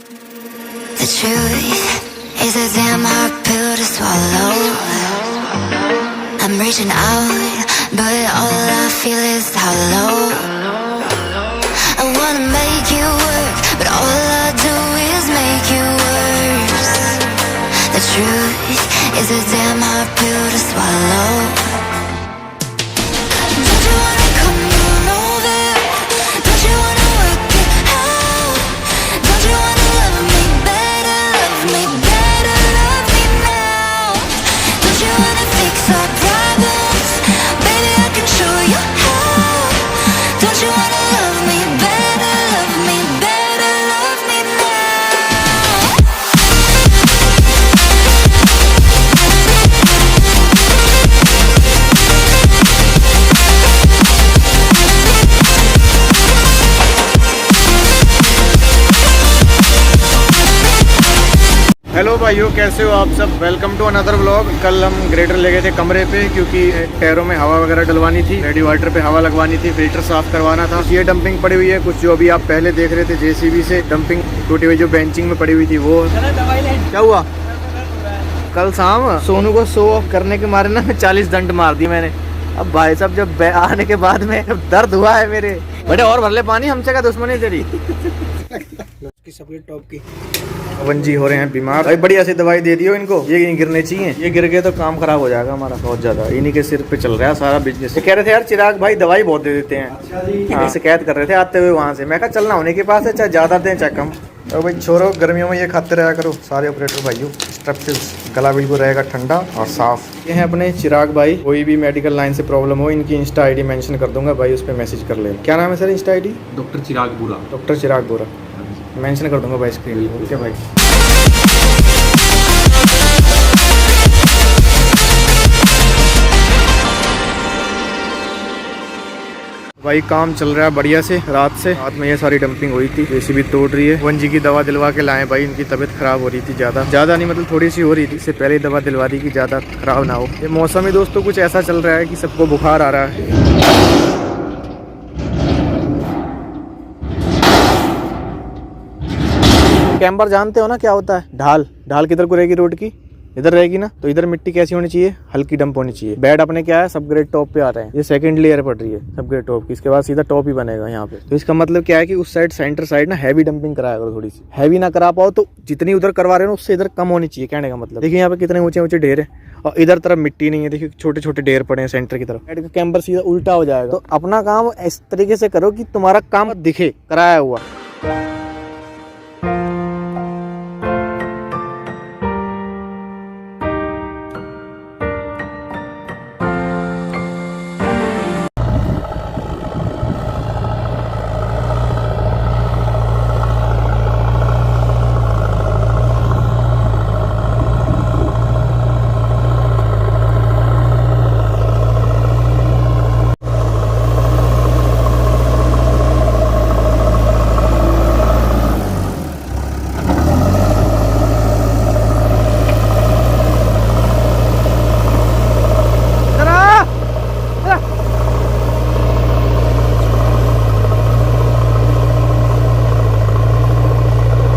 The truth is a damn hard pill to swallow. I'm reaching out, but all I feel is hollow. I wanna make you work, but all I do is make you worse. The truth is a damn hard pill to swallow. Don't you wanna come on over? Don't you wanna work it out? Don't you wanna love me better, love me better, love me now? Don't you wanna fix our problems? Baby, I can show you how. Don't you wanna love me better, love me better, love me now? Hello भाइयों, कैसे हो आप सब। Welcome to another vlog. कल हम grader ले गए थे कमरे पे क्योंकि टायरों में हवा वगैरह डलवानी थी, रेडिएटर पे हवा लगवानी थी, फिल्टर साफ करवाना था। ये डंपिंग पड़ी हुई है, कुछ जो अभी आप पहले देख रहे थे जेसीबी से डंपिंग टूटी हुई जो बेंचिंग में पड़ी हुई थी वो। क्या हुआ? कल शाम सोनू को शो ऑफ करने के मारे ना 40 दंड मार दी मैंने। अब भाई साहब जब आने के बाद में दर्द हुआ है मेरे। बेटे और भर ले पानी, हमसे क्या दुश्मनी तेरी। टॉप की पवन जी हो रहे हैं बीमार। भाई बढ़िया सी दवाई दे दियो इनको, ये नहीं गिरने चाहिए। ये गिर गए तो काम खराब हो जाएगा हमारा बहुत ज्यादा। इन्हीं के सिर पे चल रहा है सारा बिजनेस। कह रहे थे यार चिराग भाई दवाई बहुत दे देते हैं। हाँ, शिकायत कर रहे थे आते हुए वहाँ से। मैं कहा चलना होने के पास है, चाहे ज्यादा दें चाहे कम। तो भाई छोरो गर्मियों में ये खाते रहा करो सारे ऑपरेटर भाइयों। स्ट्रेप्सिल्स, गला बिल्कुल रहेगा ठंडा और साफ। ये हैं अपने चिराग भाई। कोई भी मेडिकल लाइन से प्रॉब्लम हो, इनकी इंस्टा आईडी मेंशन कर दूंगा भाई, उस पर मैसेज कर ले। क्या नाम है सर इंस्टा आईडी? डॉक्टर चिराग बोरा। डॉक्टर चिराग बोरा मेंशन कर दूंगा भाई स्क्रीन पे। ओके भाई। भाई काम चल रहा है बढ़िया से। रात में ये सारी डंपिंग हुई थी, जेसीबी तोड़ रही है। वन जी की दवा दिलवा के लाए भाई, इनकी तबीयत खराब हो रही थी ज्यादा नहीं, मतलब थोड़ी सी हो रही थी। इससे पहले दवा दिलवा दी कि ज्यादा खराब ना हो। ये मौसम ही दोस्तों कुछ ऐसा चल रहा है कि सबको बुखार आ रहा है। कैम्बर जानते हो ना क्या होता है? ढाल किधर को रहेगी रोड की? इधर रहेगी ना। तो इधर मिट्टी कैसी होनी चाहिए? हल्की डंप होनी चाहिए। बेड अपने क्या है, सब ग्रेड टॉप पे आ रहे हैं। ये सेकंड लेयर पड़ रही है सब ग्रेड टॉप की, इसके बाद सीधा टॉप ही बनेगा यहाँ पे। तो इसका मतलब क्या है कि उस साइड सेंटर साइड ना हैवी डंपिंग कराया करो। थोड़ी सी हैवी ना करा पाओ तो जितनी उधर करवा रहे हो उससे इधर कम होनी चाहिए, कहने का मतलब। देखिए यहाँ पे कितने ऊंचे ऊंचे ढेर है और इधर तरफ मिट्टी नहीं है। देखिए छोटे छोटे ढेर पड़े हैं सेंटर की तरफ। बेड का कैम्बर सीधा उल्टा हो जाएगा। तो अपना काम इस तरीके से करो कि तुम्हारा काम दिखे कराया हुआ।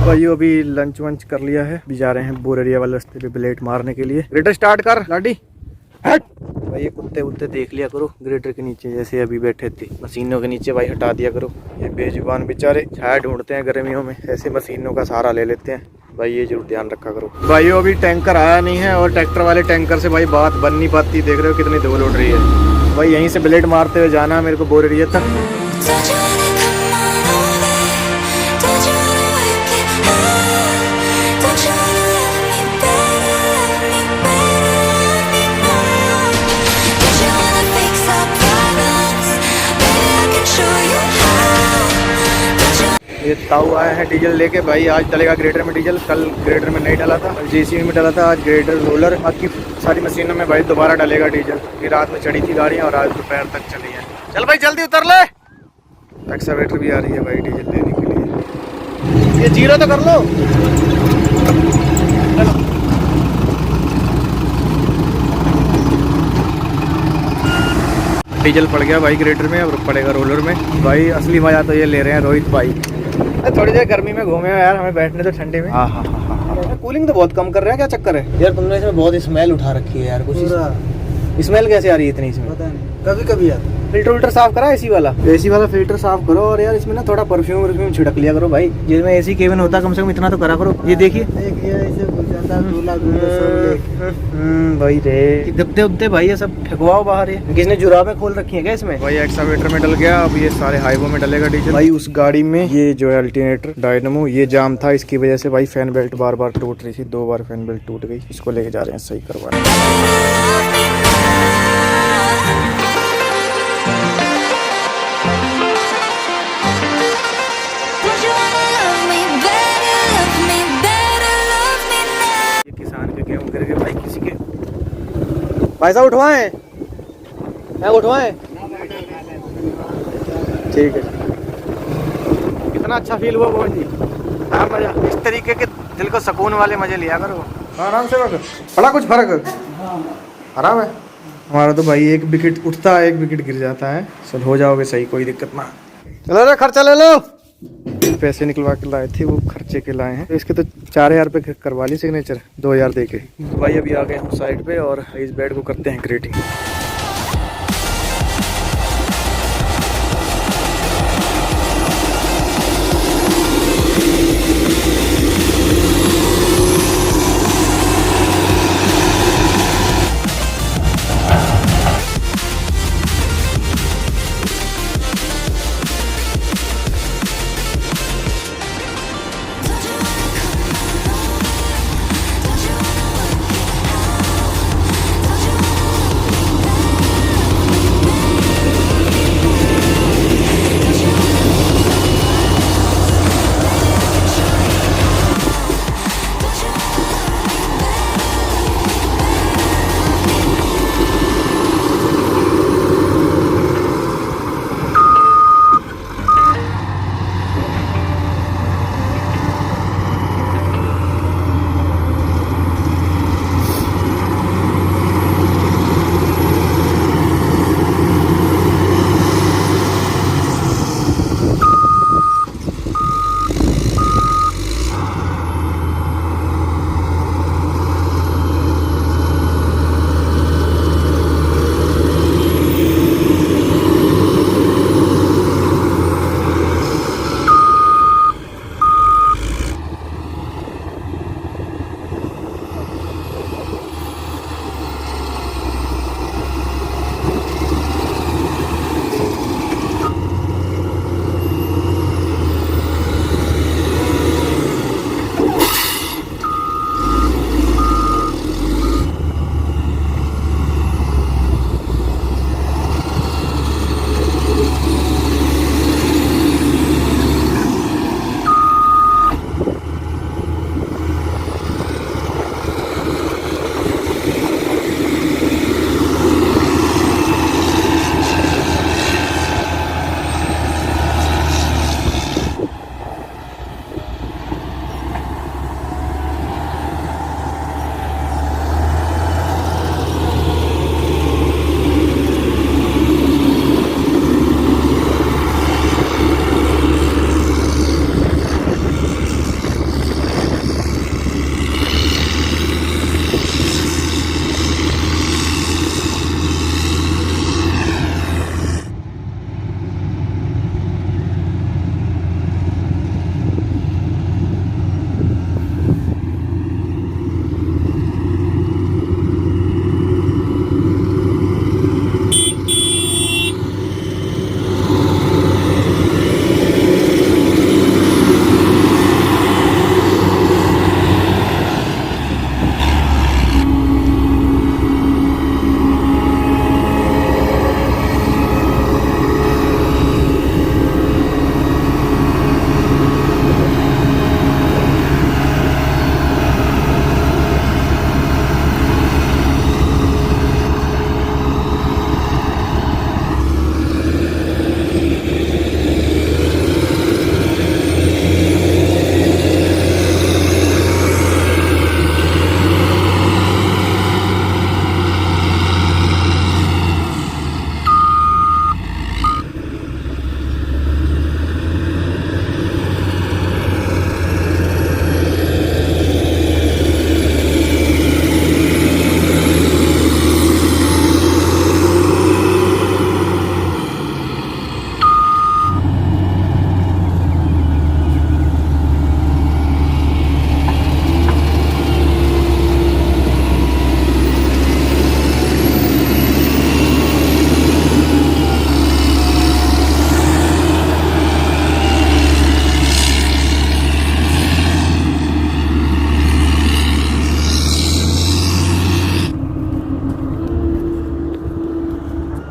भाइयों अभी लंच वंच कर लिया है, अभी जा रहे हैं बोरेरिया वाले रास्ते पे ब्लेड मारने के लिए। ग्रेटर स्टार्ट कर लाडी। भाई ये कुत्ते वुत्ते देख लिया करो ग्रेटर के नीचे, जैसे अभी बैठे थे मशीनों के नीचे भाई हटा दिया करो। ये बेजुबान बेचारे छाया ढूंढते हैं गर्मियों में, ऐसे मशीनों का सहारा ले लेते हैं भाई, ये जरूर ध्यान रखा करो। भाइयों अभी टैंकर आया नहीं है और ट्रैक्टर वाले टैंकर से भाई बात बन नहीं पाती। देख रहे हो कितनी धूल उड़ रही है भाई। यहीं से ब्लेड मारते हुए जाना है मेरे को बोरेरिया तक। ये ताऊ आया है डीजल लेके भाई। आज डलेगा ग्रेडर में डीजल, कल ग्रेडर में नहीं डला था, जेसीबी में डला था, आज ग्रेडर रोलर बाकी सारी मशीनों में भाई दोबारा डलेगा डीजल। ये रात में चढ़ी थी गाड़ी और आज दोपहर तक चली है। चल भाई जल्दी उतर ले। एक्सकवेटर भी आ रही है भाई डीजल लेने के लिए। ये जीरो तो कर लो। डीजल पड़ गया भाई ग्रेडर में, अब पड़ेगा रोलर में। भाई असली मजा तो ये ले रहे हैं रोहित भाई। थोड़ी देर गर्मी में घूमे हो यार, हमें बैठने तो ठंडे में। हाँ हाँ हाँ, कूलिंग तो बहुत कम कर रहा है, क्या चक्कर है यार? तुमने इसमें बहुत स्मेल उठा रखी है यार, कुछ स्मेल कैसे आ रही है इतनी इसमें? पता नहीं, कभी कभी आता। फिल्टर साफ करा एसी वाला फिल्टर साफ करो, और यार इसमें ना थोड़ा परफ्यूम छिड़क लिया करो भाई, जिसमें एसी केबिन होता है कम से कम इतना तो करा करो। ये देखिए भाई रे, दबते उबते भाई ये सब फेंकवाओ बाहर। ये किसने जुराबें खोल रखी है क्या इसमें? भाई एक्सावेटर में डल गया, अब ये सारे हाईवे में डलेगा डीजल। भाई उस गाड़ी में ये जो है अल्टरनेटर डायनमो ये जाम था, इसकी वजह से भाई फैन बेल्ट बार बार टूट रही थी, 2 बार फैन बेल्ट टूट गई। इसको लेके जा रहे हैं सही करवाने। Don't you wanna love me better, love me better, love me now? ये किसान के गेहूं गिर गए भाई, किसी के भाई साहब उठवाएं, क्या उठवाएं? ठीक है, कितना अच्छा फील हुआ बहुत जी। हाँ मजा, इस तरीके के दिल को सुकून वाले मजे लिया करो, आराम से वक्त बड़ा कुछ फर्क आराम है। हमारा तो भाई एक विकेट उठता है, एक विकेट गिर जाता है। चल हो जाओगे सही, कोई दिक्कत ना। चलो रे खर्चा ले लो। पैसे निकलवा के लाए थे, वो खर्चे के लाए हैं। तो इसके तो 4000 रुपये करवा ली सिग्नेचर, 2000 दे के। भाई अभी आ गए हम साइड पे और इस बेड को करते हैं ग्रेटिंग।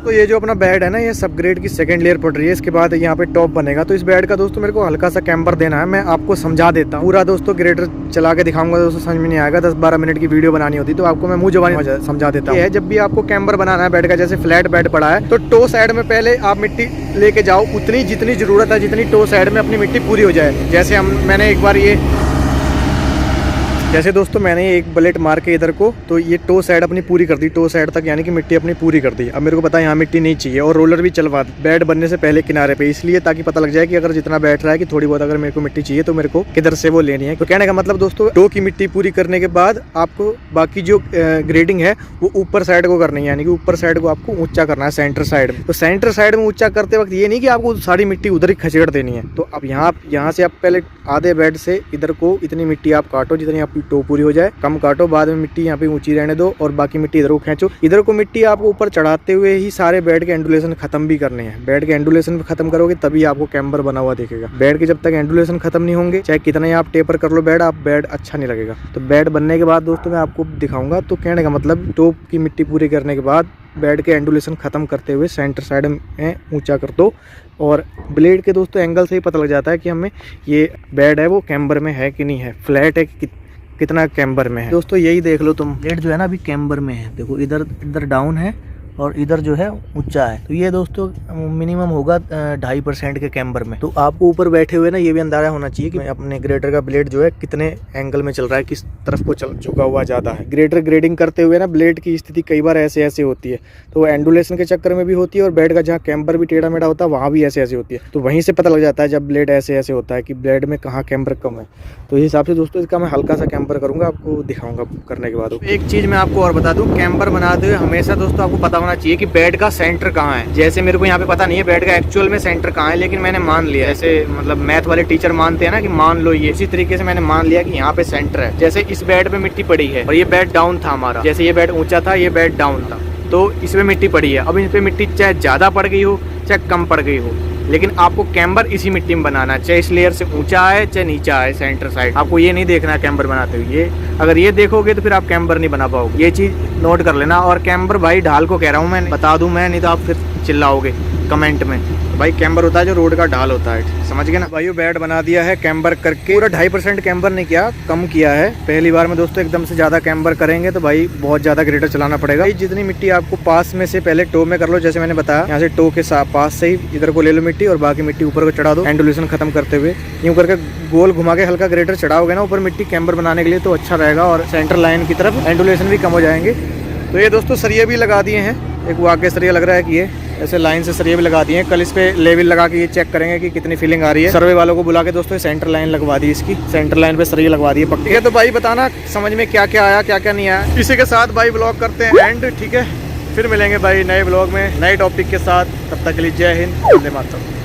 तो ये जो अपना बेड है ना, ये सब ग्रेड की सेकंड लेयर पड़ रही है। इसके बाद यहाँ पे टॉप बनेगा। तो इस बेड का दोस्तों मेरे को हल्का सा कैम्बर देना है। मैं आपको समझा देता हूँ पूरा दोस्तों, ग्रेडर चला के दिखाऊंगा दोस्तों, समझ में नहीं आएगा। 10-12 मिनट की वीडियो बनानी होती तो आपको मैं मुंह जबानी समझा देता हूँ। जब भी आपको कैम्बर बनाना है बेड का, जैसे फ्लैट बेड पड़ा है तो टो साइड में पहले आप मिट्टी लेके जाओ उतनी जितनी जरूरत है, जितनी टो साइड में अपनी मिट्टी पूरी हो जाए। जैसे मैंने एक बार जैसे दोस्तों मैंने एक ब्लेड मार के इधर को, तो ये टो साइड अपनी पूरी कर दी, टो साइड तक यानी कि मिट्टी अपनी पूरी कर दी। अब मेरे को पता है यहाँ मिट्टी नहीं चाहिए, और रोलर भी चलवा बेड बनने से पहले किनारे पे, इसलिए ताकि पता लग जाए कि अगर जितना बैठ रहा है कि थोड़ी बहुत अगर मेरे को मिट्टी चाहिए तो मेरे को किधर से वो लेनी है। तो कहने का मतलब दोस्तों, टो की मिट्टी पूरी करने के बाद आपको बाकी जो ग्रेडिंग है वो ऊपर साइड को करनी है, यानी कि ऊपर साइड को आपको ऊंचा करना है सेंटर साइड में। तो सेंटर साइड में ऊंचा करते वक्त ये नहीं कि आपको सारी मिट्टी उधर ही खसेड़ देनी है। तो अब यहाँ से आप पहले आधे बेड से इधर को इतनी मिट्टी आप काटो जितनी आपकी टो पूरी हो जाए, कम काटो, बाद में मिट्टी यहाँ पे ऊंची रहने दो और बाकी मिट्टी इधर को खींचो। इधर को मिट्टी आपको ऊपर चढ़ाते हुए ही सारे बेड के एंडुलेशन खत्म भी करने हैं। बेड के एंडुलेशन खत्म करोगे तभी आपको कैम्बर बना हुआ दिखेगा। बेड के जब तक एंडुलेशन खत्म नहीं होंगे, चाहे कितना ही आप टेपर कर लो बेड अच्छा नहीं लगेगा। तो बेड बनने के बाद दोस्तों मैं आपको दिखाऊंगा। तो कहने का मतलब, टॉप की मिट्टी पूरी करने के बाद बेड के एंडुलेशन खत्म करते हुए सेंटर साइड में ऊंचा कर दो, और ब्लेड के दोस्तों एंगल से ही पता लग जाता है कि हमें ये बेड है वो कैम्बर में है कि नहीं है, फ्लैट है कि कितना कैम्बर में है। दोस्तों यही देख लो तुम, ब्लेड जो है ना अभी कैम्बर में है। देखो इधर डाउन है और इधर जो है ऊंचा है। तो ये दोस्तों मिनिमम होगा 2.5% के कैम्बर में। तो आपको ऊपर बैठे हुए ना ये भी अंदाजा होना चाहिए कि अपने ग्रेडर का ब्लेड जो है कितने एंगल में चल रहा है, किस तरफ को चल झुका हुआ ज्यादा है। ग्रेडर ग्रेडिंग करते हुए ना ब्लेड की स्थिति कई बार ऐसे होती है, तो एंडुलेशन के चक्कर में भी होती है, और बेड का जहाँ कैम्बर भी टेढ़ा मेढ़ा होता है वहाँ भी ऐसे होती है। तो वहीं से पता लग जाता है जब ब्लेड ऐसे होता है कि ब्लेड में कहाँ कैम्बर कम है। तो इस हिसाब से दोस्तों इसका मैं हल्का सा कैम्बर करूंगा, आपको दिखाऊंगा करने के बाद। एक चीज मैं आपको और बता दूं, कैम्बर बनाते हुए हमेशा दोस्तों आपको पता होना चाहिए कि बेड का सेंटर कहाँ है। जैसे मेरे को यहाँ पे पता नहीं है बेड का एक्चुअल में सेंटर कहाँ है, लेकिन मैंने मान लिया, ऐसे मतलब मैथ वाले टीचर मानते हैं ना कि मान लो ये, इसी तरीके से मैंने मान लिया कि यहाँ पे सेंटर है। जैसे इस बेड पे मिट्टी पड़ी है और ये बेड डाउन था हमारा, जैसे ये बेड ऊंचा था, ये बेड डाउन था, तो इसमें मिट्टी पड़ी है। अब इस पे मिट्टी चाहे ज्यादा पड़ गई हो चाहे कम पड़ गई हो, लेकिन आपको कैम्बर इसी मिट्टी में बनाना है, चाहे इस लेयर से ऊंचा है चाहे नीचा है, सेंटर साइड। आपको ये नहीं देखना है कैम्बर बनाते हुए, ये अगर ये देखोगे तो फिर आप कैम्बर नहीं बना पाओगे। ये चीज नोट कर लेना। और कैम्बर भाई ढाल को कह रहा हूँ मैं, बता दूं मैं, नहीं तो आप फिर चिल्लाओगे कमेंट में। भाई कैम्बर होता है जो रोड का ढाल होता है, समझ गए ना भाइयों। बेड बना दिया है कैम्बर करके, पूरा 2.5% कैम्बर नहीं किया, कम किया है। पहली बार में दोस्तों एकदम से ज्यादा कैम्बर करेंगे तो भाई बहुत ज्यादा ग्रेडर चलाना पड़ेगा। जितनी मिट्टी आपको पास में से पहले टो में कर लो, जैसे मैंने बताया, यहाँ से टो के पास से ही इधर को ले लो मिट्टी और बाकी मिट्टी ऊपर को चढ़ा दो, एंडुलेशन खत्म करते हुए। यूं करके गोल घुमा के हल्का ग्रेडर चढ़ाओगे ना ऊपर मिट्टी कैम्बर बनाने के लिए, तो अच्छा रहेगा और सेंटर लाइन की तरफ एंडुलेशन भी कम हो जाएंगे। तो ये दोस्तों सरिये भी लगा दिए हैं, एक वाकई सरिया लग रहा है कि ये ऐसे लाइन से सरिये भी लगा दिए हैं। कल इस पे लेवल लगा के ये चेक करेंगे कि कितनी फीलिंग आ रही है। सर्वे वालों को बुला के दोस्तों सेंटर लाइन लगवा दी, इसकी सेंटर लाइन पे सरिये लगवा दिए पक्के। ठीक है, तो भाई बताना समझ में क्या क्या आया क्या क्या नहीं आया। इसी के साथ भाई ब्लॉग करते हैं एंड, ठीक है। फिर मिलेंगे भाई नए ब्लॉग में नए टॉपिक के साथ, तब तक के लिए जय हिंद, वंदे मातरम।